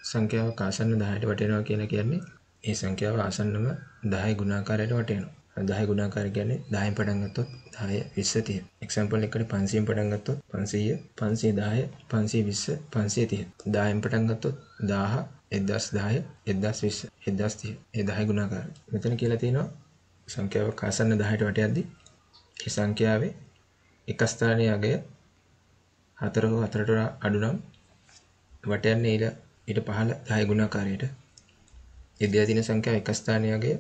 සංඛ්‍යාවක් ආසන්න 10ට වටෙනවා කියලා කියන්නේ ඒ සංඛ්‍යාව ආසන්නම 10 ගුණාකාරයට වටෙනවා. 10 ගුණාකාරය කියන්නේ 10න් පටන් ගත්තොත් 10 20 30. එක්සැම්පල් එකකට 500න් පටන් ගත්තොත් 500 510 520 530. 10න් පටන් ගත්තොත් 1000 1010 1020 1030. ඒ 10 ගුණාකාරය. මෙතන කියලා තියෙනවා සංඛ්‍යාවක් ආසන්න 10ට වටයද්දී ඒ සංඛ්‍යාවේ එක ස්ථානයේ අගය 4 හෝ 4ට අඩු නම් වටයන්නේ ඊට පහළ 10 ගුණාකාරයට. ඉදිරිය තියෙන සංඛ්‍යාව එක ස්ථානයේ අගය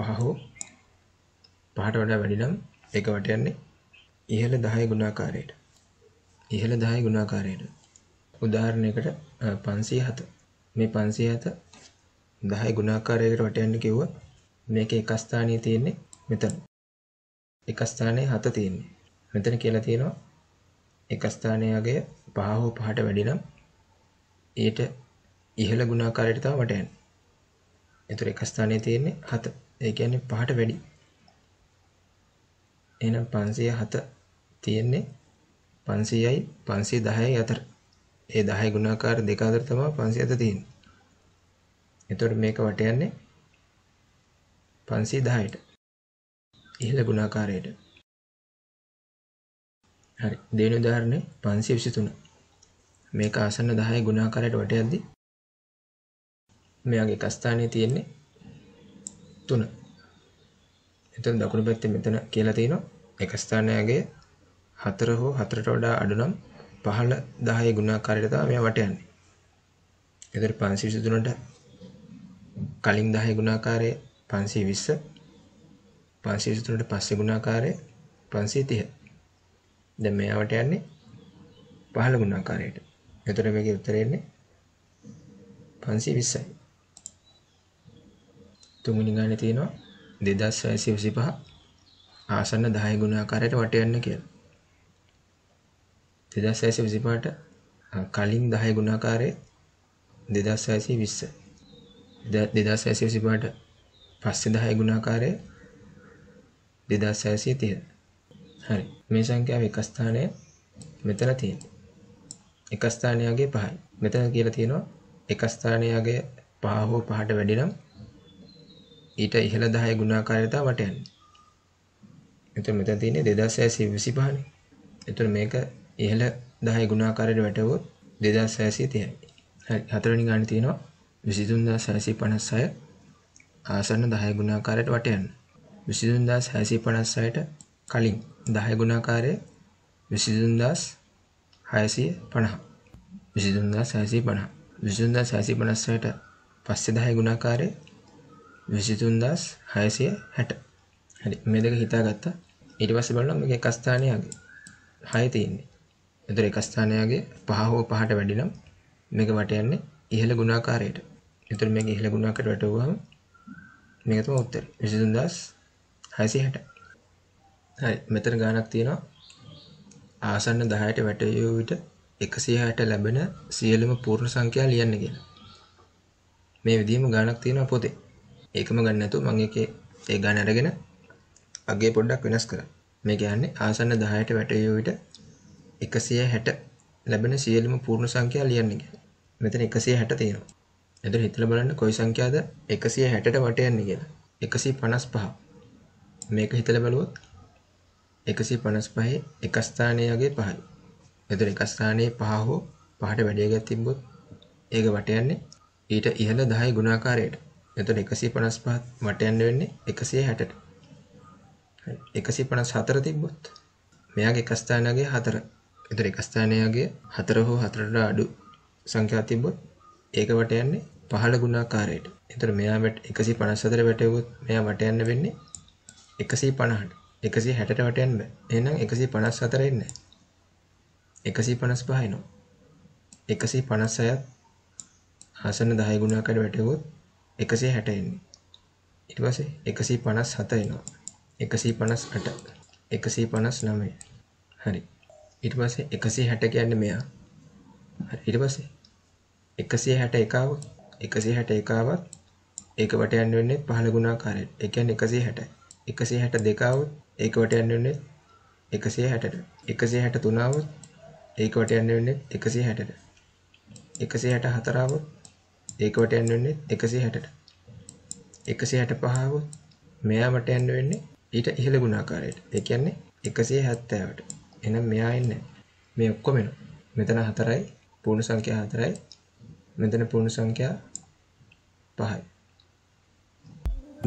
5 හෝ 5ට වඩා වැඩි නම් ඒක වටයන්නේ ඉහළ 10 ගුණාකාරයට. ඉහළ 10 ගුණාකාරයට. උදාහරණයකට 507. මේ 507 10 ගුණාකාරයකට වටයන්න කිව්වොත් මේකේ එක ස්ථානයේ තියෙන්නේ මෙතන. එක ස්ථානයේ 7 තියෙන්නේ. මෙතන කියලා තියෙනවා එක ස්ථානයේ අගය 5 හෝ 5ට වැඩි නම් ඊට ඉහළ ගුණාකාරයට තමයි වටයන්නේ. ඒතර එක ස්ථානයේ තියෙන්නේ 7. ඒ කියන්නේ 5ට වැඩි. එහෙනම් 507 තියෙන්නේ 500යි 510යි අතර. ඒ 10 ගුණාකාර දෙක අතර තමයි 507 තියෙන්නේ. ඒතර මේක වටයන්නේ 510ට. ඉහළ ගුණාකාරයට. හරි. දෙවෙනි උදාහරණය 523. මේක ආසන්න 10 ගුණාකාරයට වටයද්දී මෙයාගේ එක ස්ථානයේ තියෙන්නේ 3. එතන දකුණු පැත්තේ මෙතන කියලා තියෙනවා එක ස්ථානයකගේ 4 හෝ 4ට වඩා අඩු නම් පහළ 10 ගුණාකාරයට තමයි මෙයා වටයන්නේ. ඒතර 523ට කලින් 10 ගුණාකාරය 520 523ට පස්සේ ගුණාකාරය 530. දැන් මෙයා වටයන්නේ පහළ ගුණාකාරයට. එතකොට මේකේ උත්තරය එන්නේ 520යි. තුන්වෙනි ගානේ තියෙනවා 2625 ආසන්න 10 ගුණාකාරයට වටයන්න කියලා. 2625ට කලින් 10 ගුණාකාරය 2620. 2625ට පස්සේ 10 ගුණාකාරය 2630. හරි. මේ සංඛ්‍යාව එක ස්ථානයේ මෙතන තියෙනවා. එක ස්ථානයේ අගය 5යි. මෙතන කියලා තියෙනවා එක ස්ථානයේ අගය 5 හෝ 5ට වැඩි නම් ඊට ඉහළ 10 ගුණාකාරයට තමයි වටයන්නේ. එතකොට මෙතන තියෙන්නේ 2625 නේ. එතකොට මේක ඉහළ 10 ගුණාකාරයට වැටුවොත් 2630යි. හරි. හතරවෙනි ගානේ තියෙනවා 23656 ආසන්න 10 ගුණාකාරයට වටයන්න. 23656ට කලින් 10 ගුණාකාරය 23650. 23650. 23656ට පස්සේ 10 ගුණාකාරය 23660. හරි. මේ දෙක හිතාගත්තා. ඊට පස්සේ බලනවා මේක එක ස්ථානයේ අගය 6 තියෙන්නේ. ඒතර එක ස්ථානයේ අගය 5 හෝ 5ට වැඩි නම් මේක වටයන්නේ ඉහළ ගුණාකාරයට. ඒතර මේක ඉහළ ගුණාකාරයට වැටුවාම මේක තමයි උත්තරේ 23660. හරි. මෙතන ගානක් තියෙනවා ආසන්න 10ට වැටිය විට 160 ලැබෙන සියලුම පූර්ණ සංඛ්‍යා ලියන්න කියලා. මේ විදිහම ගානක් තියෙනවා පොතේ. ඒකම ගන්න නැතුව මම ඒකේ ඒ ගාන අරගෙන අගේ පොඩ්ඩක් වෙනස් කරා. මේ කියන්නේ ආසන්න 10ට වැටිය විට 160 ලැබෙන සියලුම පූර්ණ සංඛ්‍යා ලියන්න කියලා. මෙතන 160 තියෙනවා. එතන හිතලා බලන්න කොයි සංඛ්‍යාවද 160ට වටයන්නේ කියලා. 155. මේක හිතලා බලුවොත් 155 එක ස්ථානයේ අගය 5යි. එතන එක ස්ථානයේ 5 හෝ 5ට වැඩි එකක් තිබ්බොත් ඒක වටයන්නේ ඊට ඉහළ 10 ගුණාකාරයට. එතන 155 වටයන්න වෙන්නේ 160ට. හරි. 154 තිබ්බොත් මෙයාගේ එක ස්ථානයේ 4. එතන එක ස්ථානයේ අගය 4 හෝ 4ට අඩු සංඛ්‍යාවක් තිබ්බොත් ඒක වටයන්නේ පහළ ගුණාකාරයට. එතන මෙයා 154 වැටෙවොත් මෙයා වටයන්න වෙන්නේ 150ට. 160ට වටයන්න බෑ. එහෙනම් 154 එන්නේ. 155 එනවා. 156ත් ආසන්න 10 ගුණාකාරයට වැටෙවොත් 160 එන්නේ. ඊට පස්සේ 157 එනවා. 158 159. හරි. ඊට පස්සේ 160 කියන්නේ මෙයා. හරි. ඊට පස්සේ 161 ආවොත් 161 ආවත් ඒක වටයන්න වෙන්නේ පහළ ගුණාකාරයට. ඒ කියන්නේ 160යි. 162 ආවොත් ඒක වටයන්න වෙන්නේ 160ට 163 આવොත් ඒක වට යන්න වෙන්නේ 160ට 164 આવොත් ඒක වට යන්න වෙන්නේ 160ට 165 આવොත් මෙයා වට යන්න වෙන්නේ ඊට ඉහළ ගුණාකාරයට. ඒ කියන්නේ 170ට. එහෙනම් මෙයා ඉන්නේ මේ ඔක්කොම එනවා. මෙතන 4යි පූර්ණ සංඛ්‍යා 4යි මෙතන පූර්ණ සංඛ්‍යා 5යි.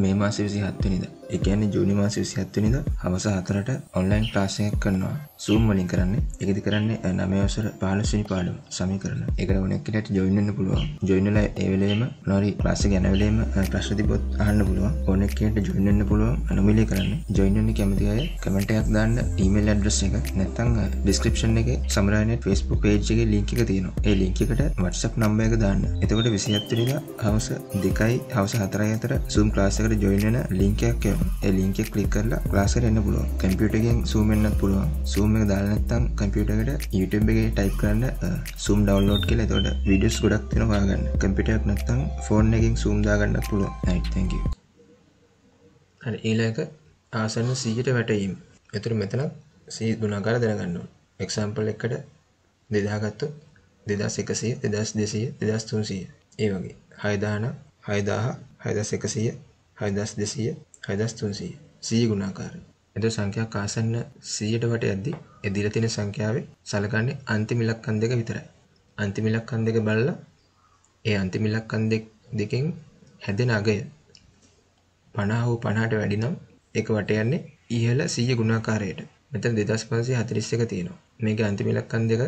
මේ මාසේ 27 වෙනිදා. ඒ කියන්නේ ජූනි මාසේ 27 වෙනිදා හවස 4ට ඔන්ලයින් ක්ලාස් එකක් කරනවා. Zoom වලින් කරන්නේ. ඒකෙදි කරන්නේ 9 වසර 15 වෙනි පාඩම සමීකරණ. ඒකට ඕනෙක් කෙනෙක්ට ජොයින් වෙන්න පුළුවන්. ජොයින් වෙලා ඒ වෙලේම මොනවාරි ක්ලාස් එක යන වෙලේම ප්‍රශ්න තිබ්බොත් අහන්න පුළුවන්. ඕනෙක් කෙනෙක්ට ජොයින් වෙන්න පුළුවන්. අනුමිලේ කරන්නේ. ජොයින් වෙන්න කැමති අය කමෙන්ට් එකක් දාන්න ඊමේල් ඇඩ්‍රස් එක. නැත්නම් ඩිස්ක්‍රිප්ෂන් එකේ සමරායනේ Facebook page එකේ link එක තියෙනවා. ඒ link එකට WhatsApp number එක දාන්න. එතකොට 27 වෙනිදා හවස 2යි හවස 4යි අතර Zoom ක්ලාස් එකට ජොයින් වෙන link එකක් එනවා. ඒ link එක ක්ලික් කරලා ක්ලාස් එකට එන්න පුළුවන්. කම්පියුටර් එකෙන් Zoom වෙන්නත් පුළුවන්. Zoom එක දාලා නැත්නම් කම්පියුටර් එකට YouTube එකේ type කරන්න Zoom download කියලා. එතකොට videos ගොඩක් තියෙනවා හොයාගන්න. කම්පියුටර් එක නැත්නම් phone එකකින් Zoom දාගන්නත් පුළුවන්. right thank you. හරි ඊළඟ ආසන්න 100ට වැටීම. එතකොට මෙතන 100 ගුණාකාර දැනගන්න ඕනේ. example එකකට 2000 ගත්තොත් 2100 2200 2300 ඒ වගේ 6000 6000 6100 6200 6300 100 ගුණාකාරය. එතකොට සංඛ්‍යාවක් ආසන්න 100ට වට යද්දි ඒ දීලා තියෙන සංඛ්‍යාවේ සලකන්නේ අන්තිම ඉලක්කම් දෙක විතරයි. අන්තිම ඉලක්කම් දෙක බලලා ඒ අන්තිම ඉලක්කම් දෙකෙන් හැදෙන අගය 50 හෝ 50ට වැඩි නම් ඒක වට යන්නේ ඉහළ 100 ගුණාකාරයට. මෙතන 2541 තියෙනවා. මේකේ අන්තිම ඉලක්කම් දෙක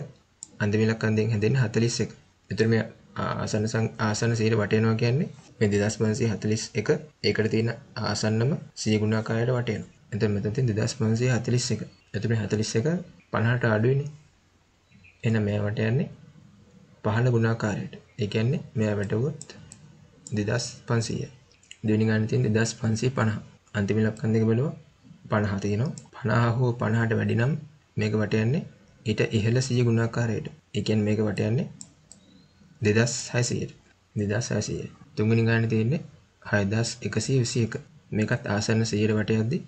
අන්තිම ඉලක්කම් දෙකෙන් හැදෙන්නේ 41. එතකොට මේ ආසන්න 100ට වට යනවා කියන්නේ මේ 2541 ඒකට තියෙන ආසන්නම 100 ගුණාකාරයට වට යනවා. එතකොට මෙතන තියෙන 2541. එතකොට 41 50ට අඩුයිනේ. එහෙනම් මෙයා වට යන්නේ 15 ගුණාකාරයට. ඒ කියන්නේ මෙයා වැටුවොත් 2500. දෙවෙනි ගානේ තියෙන 2550. අන්තිම ඉලක්කම් දෙක බලුවා 50 තියෙනවා. 50 හෝ 50ට වැඩි නම් මේක වට යන්නේ ඊට ඉහළ 100 ගුණාකාරයට. ඒ කියන්නේ මේක වට යන්නේ 2600ට. 2600. තුන්වෙනි ගානේ තියෙන්නේ 6121. මේකත් ආසන්න 100ට වට යද්දි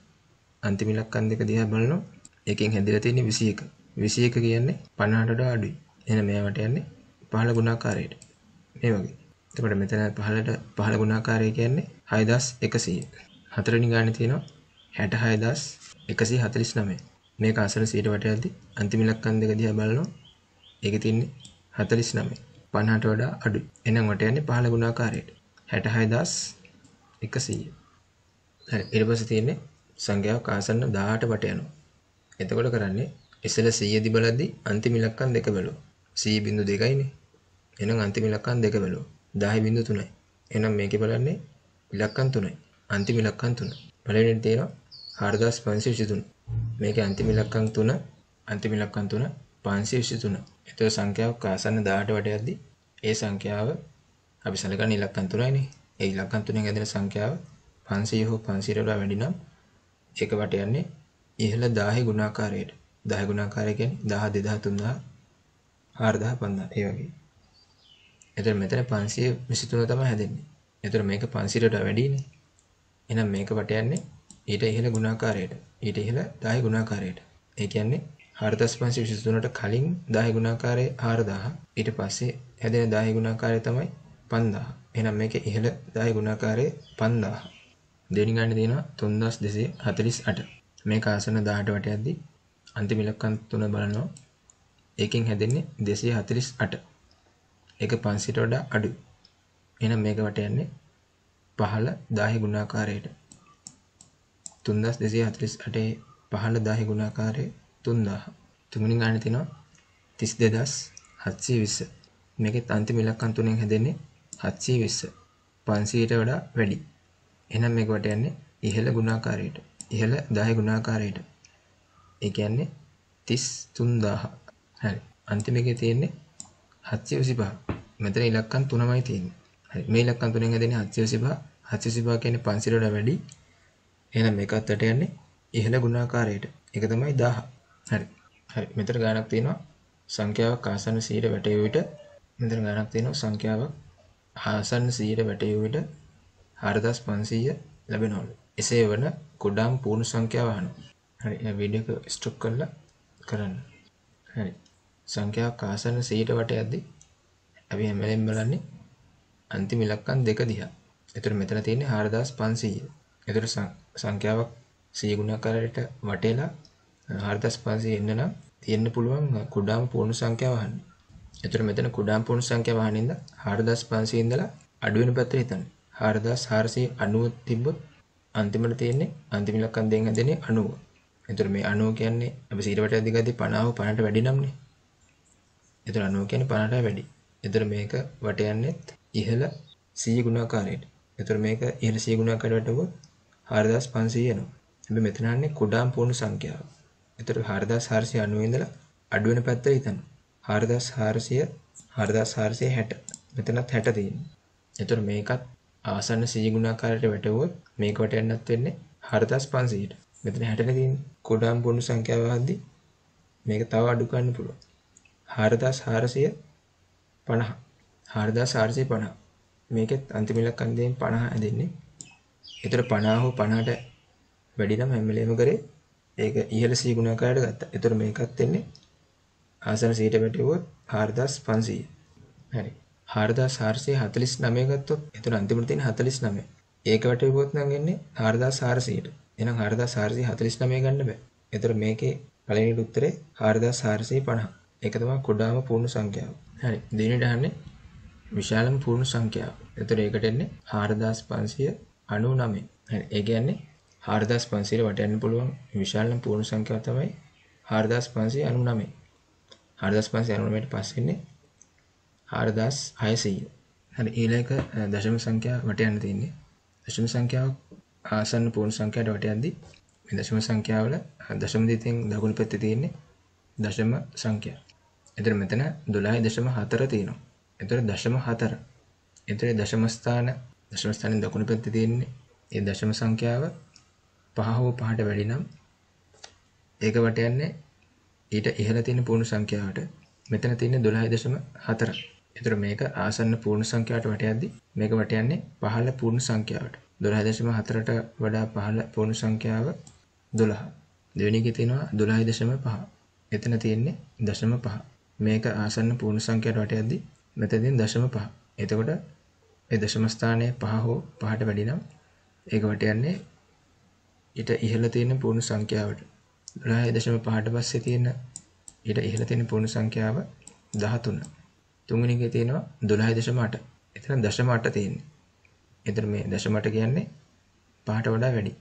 අන්තිම ඉලක්කම් දෙක දිහා බලනවා. එකෙන් හැදිලා තියෙන්නේ 21. 21 කියන්නේ 50ට වඩා අඩුයි. එහෙනම් මෙයා වට යන්නේ 15 ගුණාකාරයට. මේ වගේ. එතකොට මෙතන 15 ගුණාකාරය කියන්නේ 6100. හතරවෙනි ගානේ තියෙනවා 66149. මේක ආසන්න 100ට වට යද්දි අන්තිම ඉලක්කම් දෙක දිහා බලනවා. ඒකේ තියෙන්නේ 49. 50ට වඩා අඩුයි. එහෙනම් වට යන්නේ 15 ගුණාකාරයට. 66100. හරි ඊට පස්සේ තියෙන්නේ සංඛ්‍යාවක් ආසන්න 18 වට යනවා. එතකොට කරන්නේ ඉස්සෙල්ලා 100 දි බලද්දි අන්තිම ඉලක්කම් දෙක බලනවා. 100.2යිනේ. එහෙනම් අන්තිම ඉලක්කම් දෙක බලනවා. 10.3යි. එහෙනම් මේකේ බලන්නේ ඉලක්කම් 3යි. අන්තිම ඉලක්කම් 3. පළවෙනිට තියෙනවා 4523. මේකේ අන්තිම ඉලක්කම් 3 අන්තිම ඉලක්කම් 3 523. එතකොට සංඛ්‍යාවක් ආසන්න 18 වට යද්දි ඒ සංඛ්‍යාව අපි සලකන්නේ ඉලක්කම් 3යිනේ. ඒ ඉලක්කම් 3ෙන් ඇදෙන සංඛ්‍යාව 500 හෝ 500ට වඩා වැඩි නම් ඒක වට යන්නේ ඉහළ 10 ගුණාකාරයට. 10 ගුණාකාරය කියන්නේ 10 2000 3000 4000 5000 ඒ වගේ. එතකොට මෙතන 523 තමයි හැදෙන්නේ. එතකොට මේක 500ට වඩා වැඩිනේ. එහෙනම් මේක වට යන්නේ ඊට ඉහළ ගුණාකාරයට. ඊට ඉහළ 10 ගුණාකාරයට. ඒ කියන්නේ 4523ට කලින් 10 ගුණාකාරය 4000. ඊට පස්සේ හැදෙන 10 ගුණාකාරය තමයි 5000. එහෙනම් මේකේ ඉහළ 10 ගුණාකාරය 5000. දෙවෙනි ගානේ තියෙනවා 3248. මේක ආසන්න 18 වට යද්දි අන්තිම ඉලක්කම් 3 බලනවා. ඒකෙන් හැදෙන්නේ 248. ඒක 500ට වඩා අඩුයි. එහෙනම් මේක වට යන්නේ 15 10 ගුණාකාරයට. 3248 15 10 ගුණාකාරය 3000. තුන්වෙනි ගානේ තියෙනවා 32720. මේකෙත් අන්තිම ඉලක්කම් 3ෙන් හැදෙන්නේ 720. 500ට වඩා වැඩි. එහෙනම් මේක වට යන්නේ ඉහළ ගුණාකාරයට. ඉහළ 10 ගුණාකාරයට. ඒ කියන්නේ 33000. හරි. අන්තිම එකේ තියෙන්නේ 725. මෙතන ඉලක්කම් 3මයි තියෙන්නේ. හරි. මේ ඉලක්කම් 3ෙන් හැදෙන්නේ 725. 725 කියන්නේ 500ට වඩා වැඩි. එහෙනම් මේකත් වට යන්නේ ඉහළ ගුණාකාරයට. ඒක තමයි 1000. හරි. හරි. මෙතන ගානක් තියෙනවා සංඛ්‍යාවක් ආසන්න 100ට වැටෙන විට මෙතන ගානක් තියෙනවා සංඛ්‍යාවක් ආසන්න 100ට වැටෙන විට 4500 ලැබෙනවලු. එසේ වන කුඩාම පූර්ණ සංඛ්‍යාව අහනවා. හරි වීඩියෝ එක ස්ටොප් කරලා කරන්න. හරි සංඛ්‍යාවක් ආසන්න 100ට වටයද්දී අපි හැම වෙලෙම බලන්නේ අන්තිම ඉලක්කම් දෙක දිහා. ඒතර මෙතන තියෙන්නේ 4500. ඒතර සංඛ්‍යාවක් 100 ගුණාකාරයට වටේලා 4500 එන්න නම් තියෙන්න පුළුවන් කුඩාම පූර්ණ සංඛ්‍යාව වහන්න. ඒතර මෙතන කුඩාම පූර්ණ සංඛ්‍යාව වහනින්ද 4500 ඉඳලා අඩු වෙන පැත්තට හිතන්න. 4490 තිබ්බොත් අන්තිමට තියෙන්නේ අන්තිම ඉලක්කම් දෙකෙන් හැදෙන්නේ 90. ඒතර මේ 90 කියන්නේ අපි 100ට වටයක් දිගදී 50 50ට වැඩි නම්නේ. ඒතර 90 කියන්නේ 50ට වැඩි. ඒතර මේක වට යන්නේත් ඉහළ 100 ගුණාකාරයට. ඒතර මේක ඉහළ 100 ගුණාකාරයට වුවොත් 4500 එනවා. හැබැයි මෙතන යන්නේ කුඩාම පූර්ණ සංඛ්‍යාව. ඒතර 4490 ඉඳලා අඩු වෙන පැත්තට හිතන්න. 4460 මෙතනත් 60 තියෙනවා. ඒතර මේකත් ආසන්න 100 ගුණාකාරයට වැටුවොත් මේක වට යන්නත් වෙන්නේ 4500ට. මෙතන 60නේ තියෙන්නේ. කුඩාම පූර්ණ සංඛ්‍යාව වහද්දී මේක තව අඩු කරන්න පුළුවන්. 4450 මේකෙත් අන්තිම ඉලක්කම් දෙකෙන් 50 ඇදෙන්නේ. ඒතර 50 හෝ 50ට වැඩි නම් හැම වෙලේම කරේ ඒක ඉහළ 100 ගුණාකාරයට ගත්තා. ඒතර මේකත් එන්නේ ආසන 100ට වැටුවොත් 4500. හරි. 4449 ගත්තොත් ඒතර අන්තිමට තියෙන 49. ඒක වැටුවොත් නම් එන්නේ 4400ට. එහෙනම් 4449 ගන්න බෑ. ඒතර මේකේ පළවෙනි උත්තරේ 4450. ඒක තමයි කුඩාම පූර්ණ සංඛ්‍යාව. හරි. දෙවෙනිට අහන්නේ විශාලම පූර්ණ සංඛ්‍යාව. ඒතර ඒකට එන්නේ 4599. හරි. ඒ කියන්නේ 4500ට වට යන්න පුළුවන් විශාලම පූර්ණ සංඛ්‍යාව තමයි 4599. 4599ට පස්සේ ඉන්නේ 4600. හරි. ඊළඟ දශම සංඛ්‍යාව වට යන්න තියෙන්නේ. දශම සංඛ්‍යාව ආසන්න පූර්ණ සංඛ්‍යාවට වට යද්දී මේ දශම සංඛ්‍යාවල දශම දිතෙන් දකුණු පැත්තේ තියෙන්නේ දශම සංඛ්‍යාව. එතන මෙතන 12.4 තියෙනවා. එතන දශම 4. එතන දශම ස්ථානයේ දකුණු පැත්තේ තියෙන්නේ ඒ දශම සංඛ්‍යාව 5 හෝ 5ට වැඩි නම් ඒක වට යන්නේ ඊට ඉහළ තියෙන පූර්ණ සංඛ්‍යාවට. මෙතන තියෙන්නේ 12.4. එතන මේක ආසන්න පූර්ණ සංඛ්‍යාවට වට යද්දී මේක වට යන්නේ පහළ පූර්ණ සංඛ්‍යාවට. 12.4ට වඩා පහළ පූර්ණ සංඛ්‍යාව 12. දෙවෙනි එකේ තියෙනවා 12.5. එතන තියෙන්නේ 0.5. මේක ආසන්න පූර්ණ සංඛ්‍යාවට වට යද්දී මෙතන තියෙන 0.5. එතකොට ඒ දශම ස්ථානයේ 5 හෝ 5ට වැඩි නම් ඒක වට යන්නේ ඊට ඉහළ තියෙන පූර්ණ සංඛ්‍යාවට. 12.5ට පස්සේ තියෙන ඊට ඉහළ තියෙන පූර්ණ සංඛ්‍යාව 13. තුන්වෙනි එකේ තියෙනවා 12.8. එතන 0.8 තියෙන්නේ. එතන මේ 0.8 කියන්නේ 5ට වඩා වැඩි.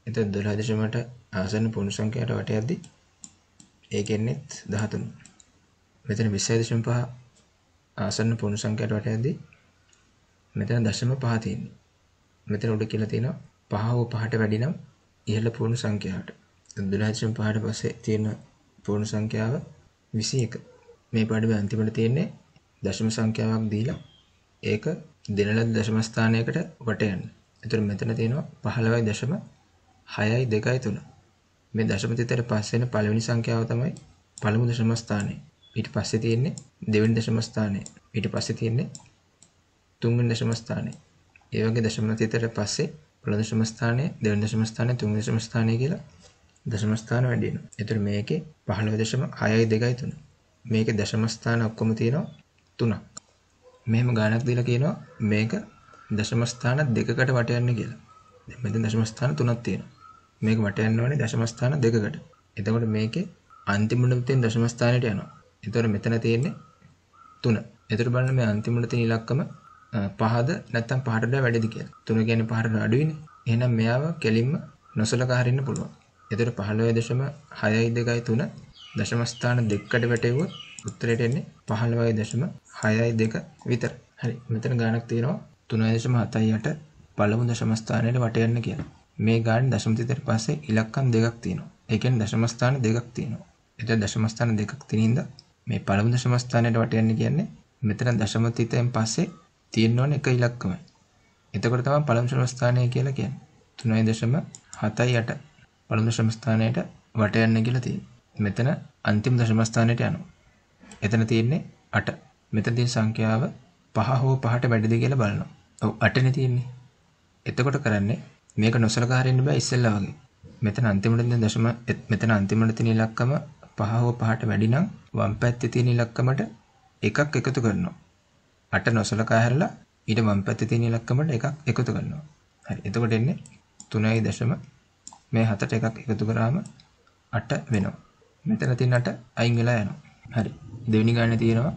එතන 12.8 ආසන්න පූර්ණ සංඛ්‍යාවට වට යද්දී ඒකෙන්නෙත් 13. මෙතන 20.5 ආසන්න පූර්ණ සංඛ්‍යාවට වට යද්දී මෙතන 0.5 තියෙන්නේ. මෙතන උඩ කියලා තියෙනවා 5 හෝ 5ට වැඩි නම් ඉහළ පූර්ණ සංඛ්‍යාවට. 12.5ට පස්සේ තියෙන පූර්ණ සංඛ්‍යාව 21. මේ පාඩමේ අන්තිමට තියෙන්නේ දශම සංඛ්‍යාවක් දීලා ඒක දෙන ලද දශම ස්ථානයකට වට යන්න. එතකොට මෙතන තියෙනවා 15.623. මේ දශම තිතට පස්සේ එන පළවෙනි සංඛ්‍යාව තමයි පළමු දශම ස්ථානය. ඊට පස්සේ තියෙන්නේ දෙවෙනි දශම ස්ථානය. ඊට පස්සේ තියෙන්නේ තුන්වෙනි දශම ස්ථානය. ඒ වගේ දශම තිතට පස්සේ පළවෙනි දශම ස්ථානය, දෙවෙනි දශම ස්ථානය, තුන්වෙනි දශම ස්ථානය කියලා දශම ස්ථාන වැඩි වෙනවා. එතකොට මේකේ 15.623. මේකේ දශම ස්ථාන ඔක්කොම තියෙනවා 3ක්. මෙහෙම ගානක් දීලා කියනවා මේක දශම ස්ථාන දෙකකට වට යන්න කියලා. දැන් මෙතන දශම ස්ථාන 3ක් තියෙනවා. මේක වට යන්න ඕනේ දශම ස්ථාන දෙකකට. එතකොට මේකේ අන්තිමට තියෙන දශම ස්ථානයට යනවා. එතකොට මෙතන තියෙන්නේ 3. එතකොට බලන්න මේ අන්තිමට තියෙන ඉලක්කම 5ද නැත්නම් 5ට වඩා වැඩිද කියලා. 3 කියන්නේ 5ට අඩුයිනේ. එහෙනම් මෙයාව කෙලින්ම නොසලකා හරින්න පුළුවන්. එතකොට 15.623 දශම ස්ථාන දෙකකට වැටෙවුවොත් උත්තරයට එන්නේ 15.62 විතර. හරි. මෙතන ගානක් තියෙනවා 3.78 පළමු දශම ස්ථානයට වට යන්න කියලා. මේ ගාන දශම තිතට පස්සේ ඉලක්කම් දෙකක් තියෙනවා. ඒ කියන්නේ දශම ස්ථාන දෙකක් තියෙනවා. එතකොට දශම ස්ථාන දෙකක් තියෙන හින්දා මේ පළමු දශම ස්ථානයට වට යන්න කියන්නේ මෙතන දශම තිතෙන් පස්සේ තියෙන්න ඕන එක ඉලක්කමයි. එතකොට තමයි පළමු දශම ස්ථානය කියලා කියන්නේ. 3.78 පළමු දශම ස්ථානයට වට යන්න කියලා තියෙනවා. මෙතන අන්තිම දශම ස්ථානයට යනවා. එතන තියෙන්නේ 8. මෙතන තියෙන සංඛ්‍යාව 5 හෝ 5ට වැඩිද කියලා බලනවා. ඔව් 8නේ තියෙන්නේ. එතකොට කරන්නේ මේක නොසලකා හරින්න බෑ ඉස්සෙල්ලා වගේ. මෙතන අන්තිමට තියෙන මෙතන අන්තිමට තියෙන ඉලක්කම 5 හෝ 5ට වැඩි නම් වම් පැත්තේ තියෙන ඉලක්කමට එකක් එකතු කරනවා. 8 නොසලකා හැරලා ඊට වම් පැත්තේ තියෙන ඉලක්කමට එකක් එකතු කරනවා. හරි. එතකොට එන්නේ 3.7 මේ 7ට එකක් එකතු කරාම 8 වෙනවා. මෙතන තියෙන 8 අයින් වෙලා යනවා. හරි. දෙවෙනි ගානේ තියෙනවා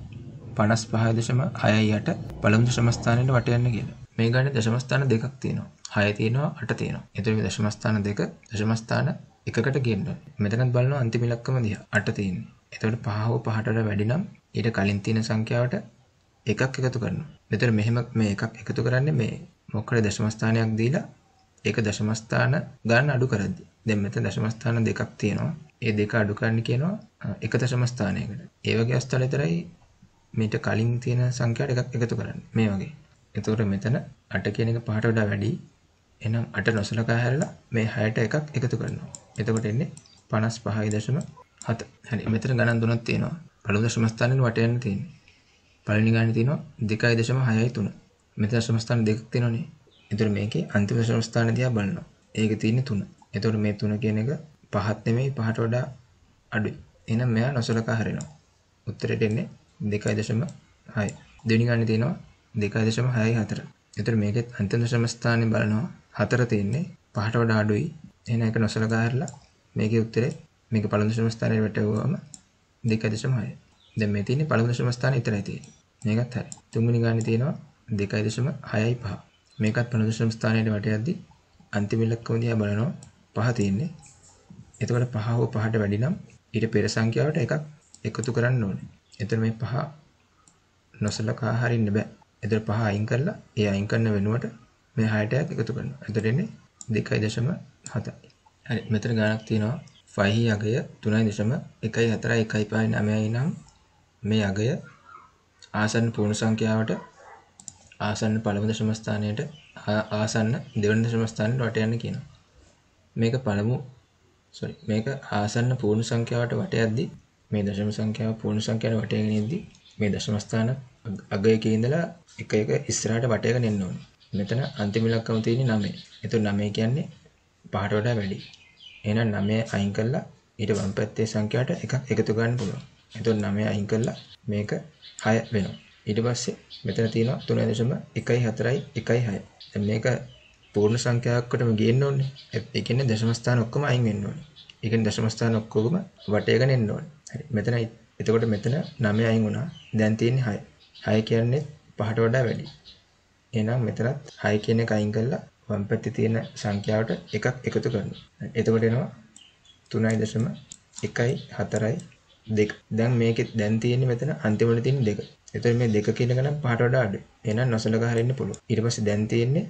55.68 පළමු දශම ස්ථානයේ වට යන්න කියලා. මේ ගානේ දශම ස්ථාන දෙකක් තියෙනවා. 6 තියෙනවා 8 තියෙනවා. එතකොට මේ දශම ස්ථාන දෙක දශම ස්ථාන එකකට ගේන්න. මෙතනත් බලනවා අන්තිම ඉලක්කම දිහා 8 තියෙන්නේ. එතකොට 5 හෝ 5ට වැඩි නම් ඊට කලින් තියෙන සංඛ්‍යාවට එකක් එකතු කරනවා. මෙතන මෙහෙම මේ එකක් එකතු කරන්නේ මේ මොකද දශම ස්ථානයක් දීලා ඒක දශම ස්ථාන ගන්න අඩු කරද්දි. දැන් මෙතන දශම ස්ථාන දෙකක් තියෙනවා. ඒ දෙක අඩු කරන්න කියනවා එක දශම ස්ථානයකට. ඒ වගේ අවස්ථාවල විතරයි මේට කලින් තියෙන සංඛ්‍යාවට එකක් එකතු කරන්නේ. මේ වගේ. එතකොට මෙතන 8 කියන එක 5ට වඩා වැඩි. එහෙනම් 8 නොසලකා හැරලා මේ 6ට එකක් එකතු කරනවා. එතකොට එන්නේ 55.7. හරි. මෙතන ගණන් තුනක් තියෙනවා. පළමු දශම ස්ථානෙට වට යන්න තියෙන්නේ. පළවෙනි ගානේ තියෙනවා 2.63. මෙතන දශම ස්ථාන දෙකක් තියෙනවනේ. එතකොට මේකේ අන්තිම දශම ස්ථාන දිහා බලනවා. ඒකේ තියෙන්නේ 3. එතකොට මේ 3 කියන එක 5ත් නෙමෙයි 5ට වඩා අඩුයි. එහෙනම් මෙයා නොසලකා හරිනවා. උත්තරෙට එන්නේ 2.6. දෙවෙනි ගානේ තියෙනවා 2.64. එතකොට මේකෙත් අන්තිම දශම ස්ථානේ බලනවා 4 තියෙන්නේ 5ට වඩා අඩුයි. එහෙනම් ඒක නොසලකා හරිලා මේකේ උත්තරේ මේක පළමු දශම ස්ථානයේ වැටුවාම 2.6. දැන් මේ තියෙන්නේ පළමු දශම ස්ථානේ විතරයි තියෙන්නේ. මේකත් හරි. තුන්වෙනි ගානේ තියෙනවා 2.65. මේකත් පළමු දශම ස්ථානයේ වැටෙද්දි අන්තිම ඉලක්කම දිහා බලනවා 5 තියෙන්නේ. එතකොට 5 හෝ 5ට වැඩි නම් ඊට පෙර සංඛ්‍යාවට එකක් එකතු කරන්න ඕනේ. එතකොට මේ 5 නොසලකා හරින්න බෑ. එතකොට 5 අයින් කරලා ඒ අයින් කරන වෙනුවට මේ 6ට එකතු කරනවා. එතකොට එන්නේ 2.7. හරි. මෙතන ගානක් තියෙනවා 5 අගය 3.1415 නම් මේ අගය ආසන්න පූර්ණ සංඛ්‍යාවට ආසන්න පළමු දශම ස්ථානයට ආසන්න දෙවන දශම ස්ථානයට වට යන්න කියනවා. මේක ආසන්න පූර්ණ සංඛ්‍යාවට වට යද්දි මේ දශම සංඛ්‍යාව පූර්ණ සංඛ්‍යාවට වට යගෙන ඉද්දි මේ දශම ස්ථාන අගයකේ ඉඳලා එක එක ඉස්සරහට වට යගෙන එන්න ඕනේ. මෙතන අන්තිම ඉලක්කම තියෙන්නේ 9. එතකොට 9 කියන්නේ 5ට වඩා වැඩි. එහෙනම් 9 අයින් කරලා ඊට වම් පැත්තේ සංඛ්‍යාවට එකක් එකතු ගන්න පුළුවන්. එතකොට 9 අයින් කරලා මේක 6 වෙනවා. ඊට පස්සේ මෙතන තියෙනවා 3.1416. දැන් මේක පූර්ණ සංඛ්‍යාවකටම ගේන්න ඕනේ. ඒ කියන්නේ දශම ස්ථාන ඔක්කොම අයින් වෙන්න ඕනේ. ඒ කියන්නේ දශම ස්ථාන ඔක්කොම වටේගෙන එන්න ඕනේ. හරි. මෙතන එතකොට මෙතන 9 අයින් වුණා. දැන් තියෙන්නේ 6. 6 කියන්නේ 5ට වඩා වැඩි. එහෙනම් මෙතනත් 6 කියන එක අයින් කරලා වම් පැත්තේ තියෙන සංඛ්‍යාවට එකක් එකතු කරනවා. එතකොට එනවා 3.142. දැන් මේකේ දැන් තියෙන්නේ මෙතන අන්තිමට තියෙන 2. එතකොට මේ 2 කියන ගණන් 5ට වඩා අඩුයි. එහෙනම් නොසලකා හරින්න පුළුවන්. ඊට පස්සේ දැන් තියෙන්නේ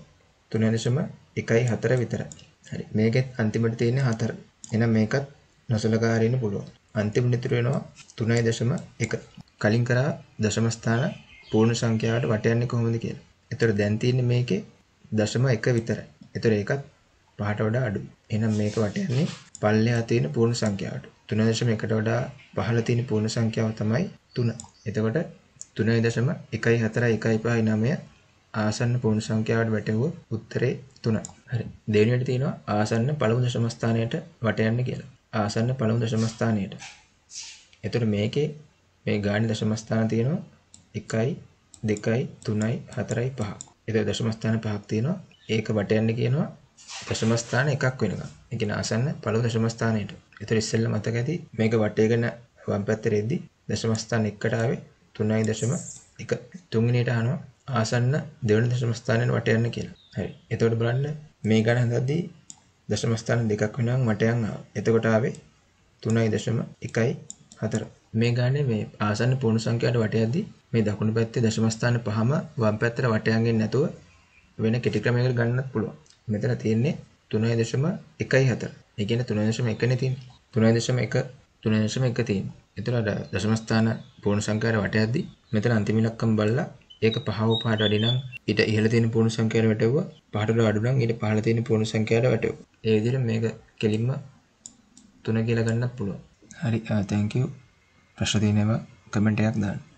3.14 විතරයි. හරි. මේකෙත් අන්තිමට තියෙන්නේ 4. එහෙනම් මේකත් නොසලකා හරින්න පුළුවන්. අන්තිමට ඉතුරු වෙනවා 3.1. කලින් කරා දශම ස්ථාන පූර්ණ සංඛ්‍යාවට වට යන්නේ කොහොමද කියලා. එතකොට දැන් තියෙන්නේ මේකේ 0.1 විතරයි. එතකොට ඒකත් 5ට වඩා අඩුයි. එහෙනම් මේක වට යන්නේ පල්ලෙහා තියෙන පූර්ණ සංඛ්‍යාවට. 3.1ට වඩා පහළ තියෙන පූර්ණ සංඛ්‍යාව තමයි 3. එතකොට 3.1415 ආසන්න පූර්ණ සංඛ්‍යාවට වැටෙවුව උත්තරේ 3. හරි. දෙවෙනියට තියෙනවා ආසන්න පළමු දශම ස්ථානයට වට යන්න කියලා. ආසන්න පළමු දශම ස්ථානයට. එතකොට මේකේ මේ ගානේ දශම ස්ථාන තියෙනවා 1 2 3 4 5. එතකොට දශම ස්ථාන 5ක් තියෙනවා. ඒක වට යන්න කියනවා දශම ස්ථාන එකක් වෙනකම්. ඒ කියන්නේ ආසන්න පළමු දශම ස්ථානයට. එතකොට ඉස්සෙල්ලා මතක ඇති මේක වටේගෙන වම් පැත්තට එද්දි දශම ස්ථාන 1ට ආවේ 3.1. තුන්වෙනියට අහනවා ආසන්න දෙවන දශම ස්ථානයට වට යන්න කියලා. හරි. එතකොට බලන්න මේ ගණන හදද්දී දශම ස්ථාන දෙකක් වෙනනම් වටයන් ආවා. එතකොට ආවේ 3.14. මේ ගානේ මේ ආසන්න පූර්ණ සංඛ්‍යාවට වට යද්දී මේ දකුණු පැත්තේ දශම ස්ථාන පහම වම් පැත්තට වටයන් ගෙන්නේ නැතුව වෙන කෙටි ක්‍රමයකට ගන්නත් පුළුවන්. මෙතන තියෙන්නේ 3.14. ඒ කියන්නේ 3.1 නේ තියෙන්නේ. 3.1 තියෙන්නේ. එතකොට දශම ස්ථාන පූර්ණ සංඛ්‍යාවට වට යද්දී මෙතන අන්තිම ඉලක්කම බලලා ඒක 5 හෝ 5ට වැඩි නම් ඊට ඉහළ තියෙන පූර්ණ සංඛ්‍යාවට වැටෙවුවා. 5ට වඩා අඩු නම් ඊට පහළ තියෙන පූර්ණ සංඛ්‍යාවට වැටෙවුවා. ඒ විදිහට මේක කෙලින්ම 3 කියලා ගන්නත් පුළුවන්. හරි. thank you. ප්‍රශ්න තියෙනවා කමෙන්ට් එකක් දාන්න.